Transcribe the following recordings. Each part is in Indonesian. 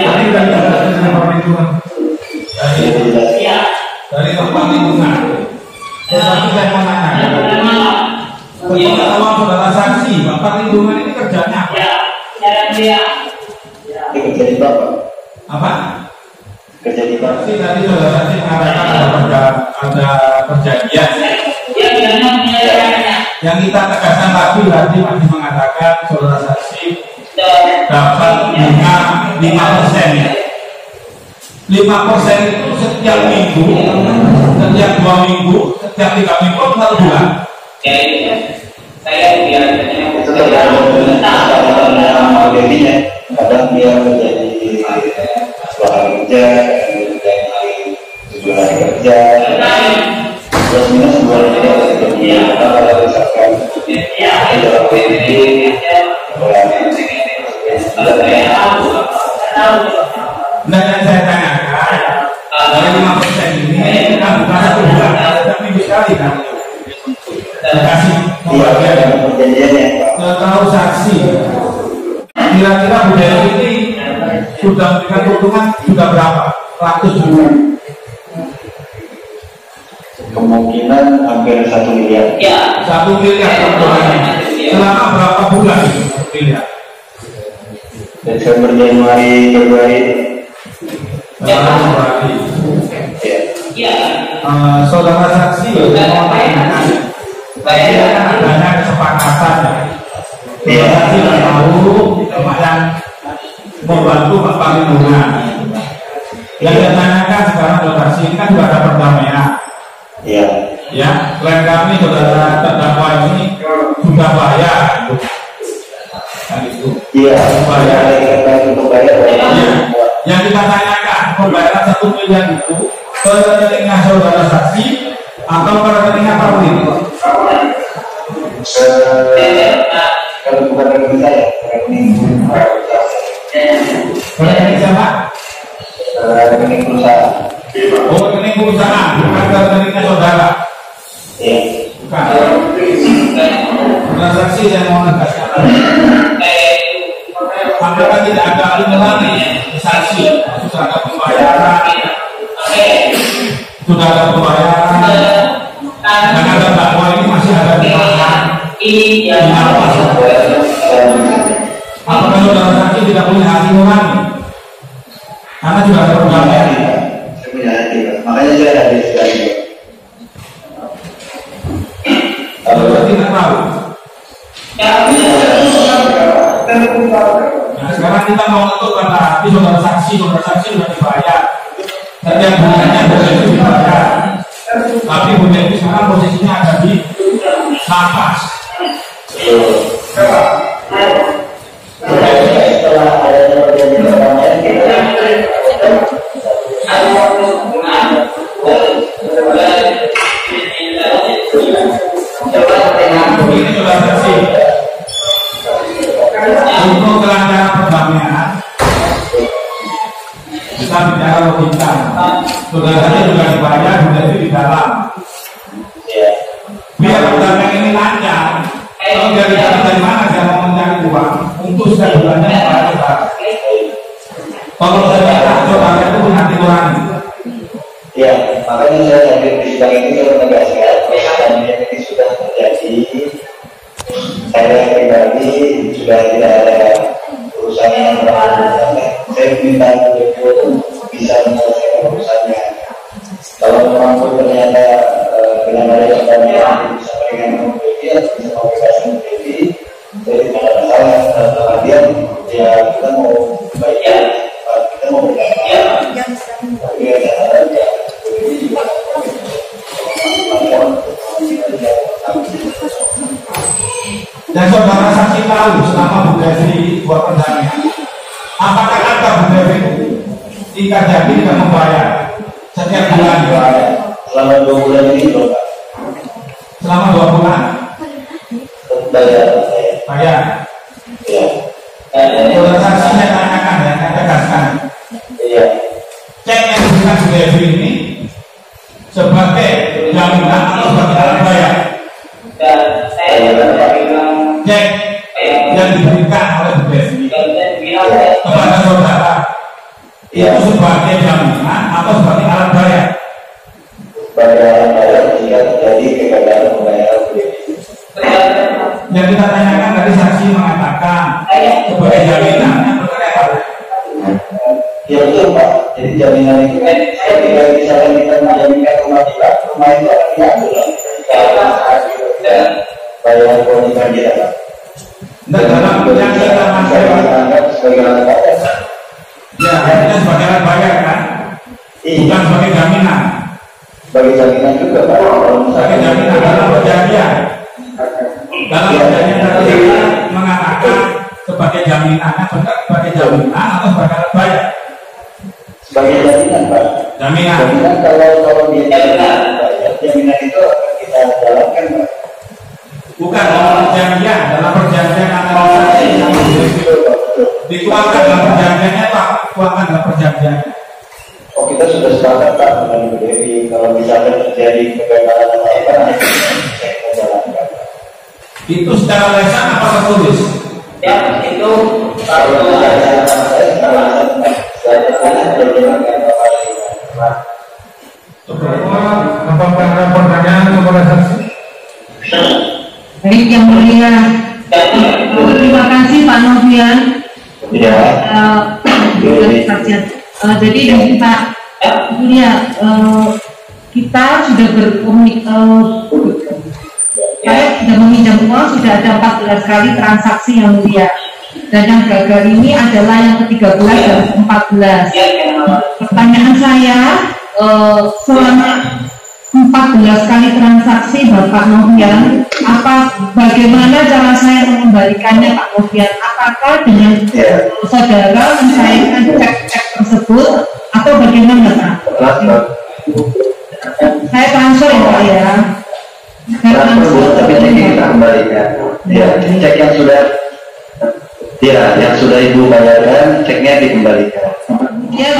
Tadi sudah dijelaskan dengan perhitungan dari tempat lingkungan. Tetapi saya mau nanya, pertama saudara saksi, tempat lingkungan ini kerjanya apa? Kerja di Bapak. Apa? Kerja di Bapak. Tadi saudara saksi mengatakan ada perjanjian. Yang kita tegaskan lagi tadi masih mengatakan saudara saksi dapat bunga 5%. 5% itu setiap minggu, setiap 2 minggu, setiap 3 minggu, 1 bulan. Saya biasanya itu tergantung dirinya. Kadang dia menjadi sekolah kerja, kemudian tujuan kerja, plus minus bulan ini kalau misalkan dalam ini Nah, yang saya tanyakan dari 5% ini kan bukan 1 bulan, tapi minggu sekali kan? Kasih pembagian perjanjiannya. tahu saksi. Kira-kira budaya ini sudah memberikan keuntungan sudah berapa ratus bulan? Kemungkinan hampir 1 miliar. 1 miliar keuntungannya. Selama berapa bulan? 1 miliar. Desember, Januari, Februari. Berarti. Saudara saksi mau tanyakan, adanya kesepakatan ya. Saudara saksi tidak tahu yang membantu Bapak lingkungan. Yang saya tanyakan sekarang saudara saksi ini kan juga ada perdamaian. Iya. Ya, klien kami saudara terdakwa ini sudah bayar. Kan itu. Iya. Bayar. Untuk bayar. Iya. Yang kita tanyakan pembayaran 1 miliar itu ke rekeningnya saudara saksi atau ke rekeningnya Pak Win? Kalau bukan rekening saya, rekening siapa? rekening perusahaan. Oh, rekening perusahaan, bukan ke rekeningnya saudara. Iya. Bukan. Saudara saksi yang mau menegaskan. Apakah tidak ada alimilani saksi sudah ada pembayaran, dan ada dakwa ini masih ada di tangan. Apakah saudara saksi tidak punya hati nurani? Karena juga ada pembayaran. Saya punya hati, makanya saya hadir sekali. Kalau tidak tahu. Nah, sekarang kita mau menentukan hati saudara saksi sudah dibayar. Setiap bulannya boleh itu dibayar. Tapi boleh itu sekarang posisinya ada di lapas. Setelah adanya perjanjian perdamaian, Ini sudah saksi. Untuk kelancaran perdamaian kita bicara logika. Saudaranya juga dibayar, sudah itu di dalam. Biar perdamaian ini lancar. Kalau dari mana saya mau mencari uang untuk setiap bulannya membayar saudara. Kalau saya bilang saudara itu punya hati nurani. ya, makanya saya hadir di sidang ini untuk menegaskan persoalan ini sudah terjadi. Saya pribadi sudah tidak ada urusan yang berlaku. Saya minta untuk bisa menyelesaikan urusannya. Kalau memang ternyata dengan adanya perdamaian bisa memberikan kemudian bisa membebaskan diri, jadi tidak ada masalah. Kemudian ya kita mau bayar, kita mau bayar. Dan saudara saksi tahu selama Bu Devi buat perdamaian, apakah ada Bu Devi jika jadi tidak membayar setiap bulan? Selama 2 bulan ini belum, Pak. Selama 2 bulan Bayar. bayar. Iya. Saudara saksi saya tanyakan ya, saya tegaskan. Iya. Cek yang diberikan Bu Devi ini sebagai jaminan atau sebagai alat bayar? Cek yang diberikan oleh Bu Devi kepada saudara Ya. Itu sebagai jaminan atau sebagai alat bayar? Sebagai alat bayar jika terjadi kegagalan pembayaran UPD. Yang kita tanyakan tadi saksi mengatakan sebagai jaminan, yang benar apa? Ya betul Pak. Jadi jaminan itu kan ketika misalkan kita menjaminkan rumah kita, rumah itu akan diambil dan bayar kewajiban kita. Nah, dalam yang kita anggap sebagai alat bayar. Ya, itu sebagai alat bayar kan? Bukan sebagai jaminan. Sebagai jaminan juga Pak. Sebagai jaminan dalam perjanjian. Dalam perjanjian tadi kita mengatakan sebagai jaminan, benar sebagai jaminan atau sebagai alat bayar? Sebagai jaminan Pak. Jaminan. Jaminan kalau dia jaminan itu kita jalankan Pak. Bukan dalam perjanjian antara saksi sama dikuatkan dalam perjanjiannya Pak, dikuatkan dalam perjanjiannya. Oh kita sudah sepakat Pak dengan Bu Devi kalau misalnya terjadi kegagalan apa saya jalankan. Itu secara lisan apa tertulis? Ya itu kalau apakah ada pertanyaan kepada saksi? Baik, yang mulia. Terima kasih Pak Novian. Ya. Jadi dari Pak Mulia, kita sudah berkomunikasi. Saya sudah meminjam uang, sudah ada 14 kali transaksi yang mulia. Dan yang gagal ini adalah yang ke-13 dan ke-14. Pertanyaan saya, selama 14 kali transaksi Bapak Novian, bagaimana cara saya mengembalikannya Pak Novian? Apakah dengan saudara mencairkan cek-cek tersebut atau bagaimana Pak? Saya transfer ya Pak ya. Tapi ceknya kita kembalikan. Ya, cek yang sudah Ibu bayarkan, ceknya dikembalikan. Ya,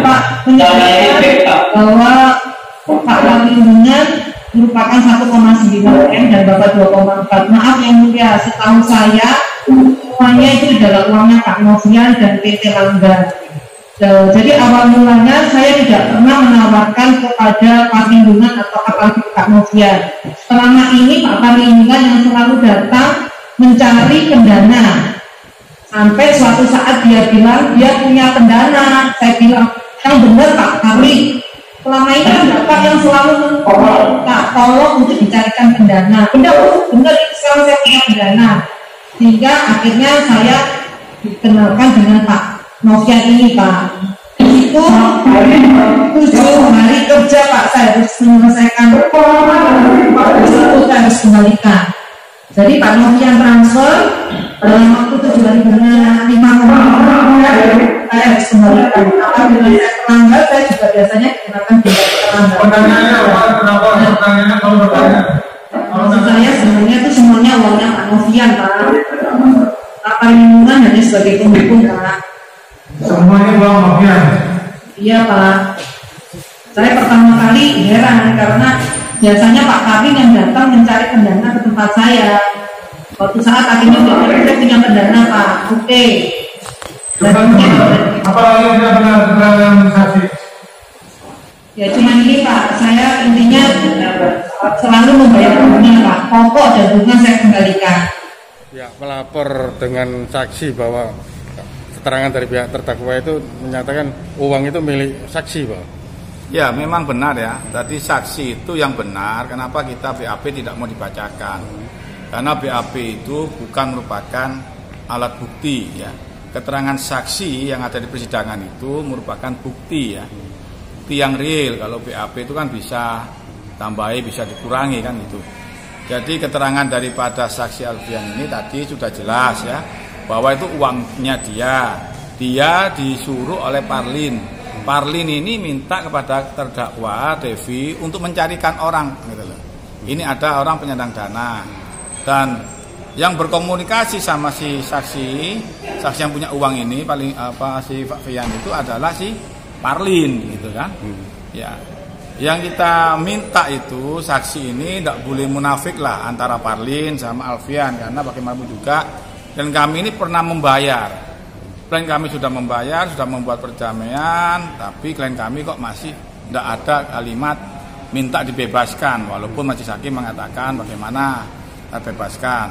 Pak menyampaikan bahwa Pak Perlindungan merupakan 1,9 M dan Bapak 2,4. Maaf yang mulia, setahu saya semuanya itu adalah uangnya Pak Novian dan PT Langgar. Jadi awal mulanya saya tidak pernah menawarkan kepada Pak Perlindungan atau apalagi Pak Novian. Selama ini Pak Perlindungan yang selalu datang mencari pendana. Sampai suatu saat dia bilang dia punya pendana. Saya bilang yang benar Pak Karli. Selama ini kan Bapak yang selalu minta tolong untuk dicarikan pendana. Benar sekarang saya punya pendana. Sehingga akhirnya saya dikenalkan dengan Pak Novian ini Pak. Itu 7 hari kerja Pak, saya harus menyelesaikan itu saya harus kembalikan. Jadi Pak Novian transfer dalam waktu 7 hari dengan 5,5 saya harus kembalikan. Apabila saya terlanggar, saya juga biasanya dikenakan biaya terlanggar. Pertanyaannya apa? Kenapa pertanyaannya kalau bertanya? Maksud saya sebenarnya itu semuanya uangnya Pak Novian Pak. Pak Perlindungan hanya sebagai pendukung Pak. Semuanya uang Novian? Iya Pak. Saya pertama kali heran karena biasanya Pak Karlin yang datang mencari pendana ke tempat saya. Waktu saat akhirnya saya punya pendana Pak. Oke. Apalagi tidak benar keterangan saksi? Ya cuma ini Pak, saya intinya selalu membayar bunga Pak. Pokok dan bunga saya kembalikan. Ya, melapor dengan saksi bahwa keterangan dari pihak terdakwa itu menyatakan uang itu milik saksi Pak. Ya memang benar ya, tadi saksi itu yang benar. Kenapa kita BAP tidak mau dibacakan? Karena BAP itu bukan merupakan alat bukti ya. Keterangan saksi yang ada di persidangan itu merupakan bukti ya, bukti yang real. Kalau BAP itu kan bisa tambahi, bisa dikurangi kan gitu. Jadi keterangan daripada saksi Alfian ini tadi sudah jelas ya, bahwa itu uangnya dia disuruh oleh Parlin. Parlin ini minta kepada terdakwa Devi untuk mencarikan orang gitu loh. Ini ada orang penyandang dana dan yang berkomunikasi sama si saksi yang punya uang ini si Pak Fian itu adalah si Parlin gitu kan. Ya. Yang kita minta itu saksi ini tidak boleh munafik lah antara Parlin sama Alfian, karena bagaimanapun juga dan kami ini pernah membayar klien kami sudah membayar, sudah membuat perdamaian, tapi klien kami kok masih tidak ada kalimat minta dibebaskan, walaupun majelis hakim mengatakan bagaimana bebaskan.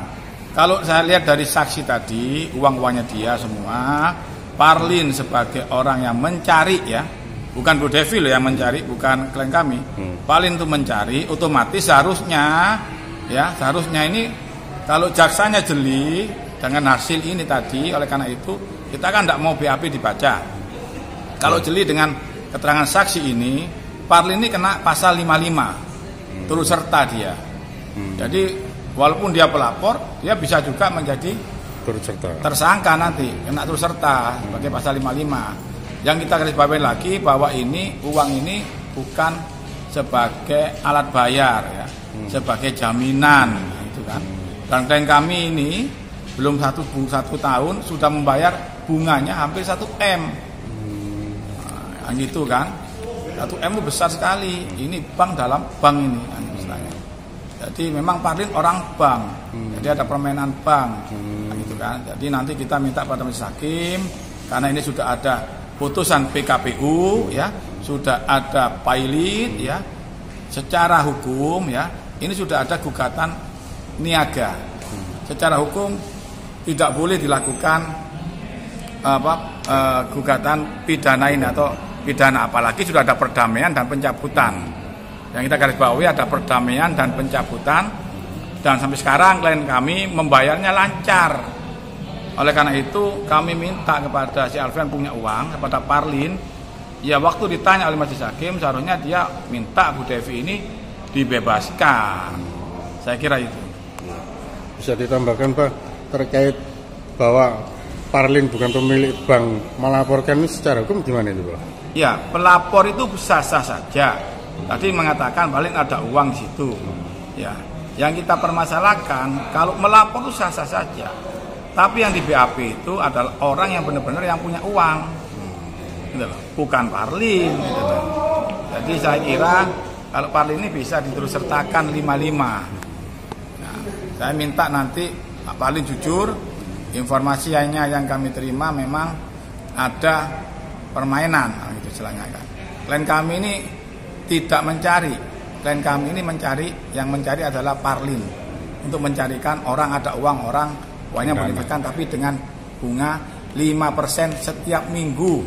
Kalau saya lihat dari saksi tadi, uang-uangnya dia semua. Parlin sebagai orang yang mencari, ya, bukan Bu Devi loh yang mencari, bukan klien kami. Parlin itu mencari, otomatis seharusnya ini kalau jaksanya jeli dengan hasil ini tadi, oleh karena itu kita kan tidak mau BAP dibaca. Kalau jeli dengan keterangan saksi ini, Parlin ini kena pasal 55, turut serta dia. Jadi walaupun dia pelapor, dia bisa juga menjadi turut serta, tersangka nanti, kena turut serta sebagai pasal 55. Yang kita garis bawahi lagi bahwa ini uang ini bukan sebagai alat bayar, ya, sebagai jaminan, itu kan. Dan klien kami ini belum satu tahun sudah membayar bunganya hampir 1 M. Nah, gitu kan. 1 M itu besar sekali. Ini bank dalam bank ini, istilahnya. Jadi memang Parlin orang bank. Jadi ada permainan bank. Gitu kan. Jadi nanti kita minta pada majelis hakim, karena ini sudah ada putusan PKPU, ya, sudah ada pilot, ya, secara hukum, ya, ini sudah ada gugatan niaga. Secara hukum tidak boleh dilakukan gugatan pidanain atau pidana, apalagi sudah ada perdamaian dan pencabutan. Yang kita garis bawahi ada perdamaian dan pencabutan, dan sampai sekarang klien kami membayarnya lancar. Oleh karena itu kami minta kepada si Alfian punya uang, kepada Parlin, ya waktu ditanya oleh majelis hakim seharusnya dia minta Bu Devi ini dibebaskan. Saya kira itu. Bisa ditambahkan Pak terkait bahwa Parlin bukan pemilik bank, melaporkan ini secara hukum gimana itu Pak? Ya, pelapor itu sah-sah saja. Tadi mengatakan Parlin ada uang di situ. Ya, yang kita permasalahkan kalau melapor itu sah-sah saja. Tapi yang di BAP itu adalah orang yang benar-benar yang punya uang, gitu loh. Bukan Parlin. Gitu loh. Jadi saya kira kalau Parlin ini bisa diterussertakan 55. Nah, saya minta nanti Pak Parlin jujur, informasinya yang kami terima memang ada permainan, gitu istilahnya kan. Klien kami ini tidak mencari, klien kami ini mencari, yang mencari adalah Parlin untuk mencarikan orang ada uang, uangnya berdasarkan tapi dengan bunga 5% setiap minggu.